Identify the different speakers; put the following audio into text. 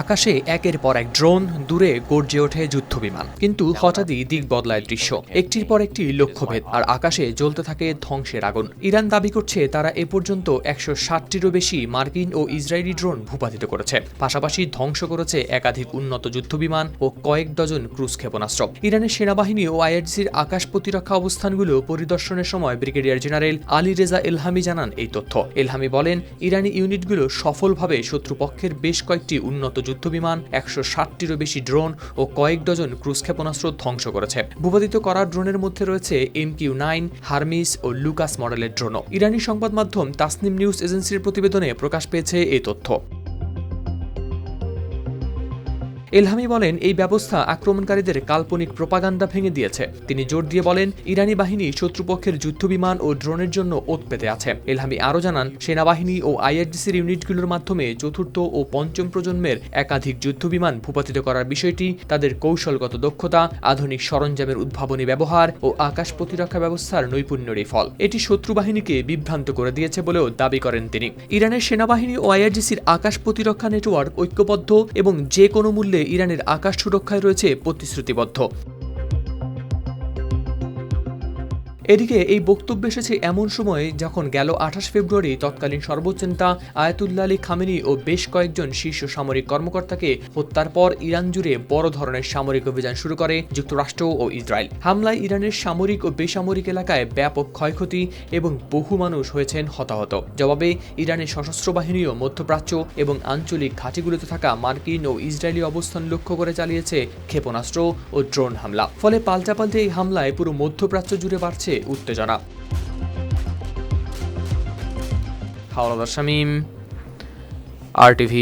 Speaker 1: আকাশে একের পর এক ড্রোন, দূরে গর্জে ওঠে যুদ্ধবিমান। কিন্তু হঠাৎই দিক বদলায় দৃশ্য, একটির পর একটি লক্ষ্যভেদ, আর আকাশে জ্বলতে থাকে ধ্বংসের আগুন। ইরান দাবি করছে তারা এ পর্যন্ত ১৬০টিরও বেশি মার্কিন ও ইসরায়েলি ড্রোন ভূপাতিত করেছে, পাশাপাশি ধ্বংস করেছে একাধিক উন্নত যুদ্ধবিমান ও কয়েক ডজন ক্রুজ ক্ষেপণাস্ত্র। ইরানের সেনাবাহিনী ও আইআরজিসির আকাশ প্রতিরক্ষা অবস্থানগুলো পরিদর্শনের সময় ব্রিগেডিয়ার জেনারেল আলী রেজা এলহামি জানান এই তথ্য। এলহামি বলেন, ইরানি ইউনিটগুলো সফলভাবে শত্রুপক্ষের বেশ কয়েকটি উন্নত যুদ্ধবিমান, ১৬০টিরও বেশি ড্রোন ও কয়েক ডজন ক্রুজ ক্ষেপণাস্ত্র ধ্বংস করেছে। ভূপাতিত করা ড্রোনের মধ্যে রয়েছে MQ-9, হারমিস ও লুকাস মডেলের ড্রোনও। ইরানি সংবাদ মাধ্যম তাসনিম নিউজ এজেন্সির প্রতিবেদনে প্রকাশ পেয়েছে এই তথ্য। এলহামি বলেন, এই ব্যবস্থা আক্রমণকারীদের কাল্পনিক প্রোপাগান্ডা ভেঙে দিয়েছে। তিনি জোর দিয়ে বলেন, ইরানি বাহিনী শত্রুপক্ষের যুদ্ধবিমান ও ড্রোনের জন্য ওত পেতে আছে। এলহামি আরও জানান, সেনাবাহিনী ও আইআরজিসির ইউনিটগুলোর মাধ্যমে চতুর্থ ও পঞ্চম প্রজন্মের একাধিক যুদ্ধবিমান ভূপাতিত করার বিষয়টি তাদের কৌশলগত দক্ষতা, আধুনিক সরঞ্জামের উদ্ভাবনী ব্যবহার ও আকাশ প্রতিরক্ষা ব্যবস্থার নৈপুণ্যেরই ফল। এটি শত্রু বাহিনীকে বিভ্রান্ত করে দিয়েছে বলেও দাবি করেন তিনি। ইরানের সেনাবাহিনী ও আইআরজিসির আকাশ প্রতিরক্ষা নেটওয়ার্ক ঐক্যবদ্ধ এবং যে কোনো মূল্যে ইরানের আকাশ সুরক্ষায় রয়েছে প্রতিশ্রুতিবদ্ধ। এদিকে এই বক্তব্য এসেছে এমন সময়ে যখন গেল ২৮ ফেব্রুয়ারি তৎকালীন সর্বোচ্চ নেতা আয়াতুল্লাহ আলী খামেনি ও বেশ কয়েকজন শীর্ষ সামরিক কর্মকর্তাকে হত্যার পর ইরান জুড়ে বড় ধরনের সামরিক অভিযান শুরু করে যুক্তরাষ্ট্র ও ইসরায়েল। হামলায় ইরানের সামরিক ও বেসামরিক এলাকায় ব্যাপক ক্ষয়ক্ষতি এবং বহু মানুষ হয়েছেন হতাহত। জবাবে ইরানের সশস্ত্র বাহিনীও মধ্যপ্রাচ্য এবং আঞ্চলিক ঘাঁটিগুলোতে থাকা মার্কিন ও ইসরায়েলি অবস্থান লক্ষ্য করে চালিয়েছে ক্ষেপণাস্ত্র ও ড্রোন হামলা। ফলে পাল্টাপাল্টে এই হামলায় পুরো মধ্যপ্রাচ্য জুড়ে বাড়ছে উত্তেজনা। হাওলাদার শামীম, RTV।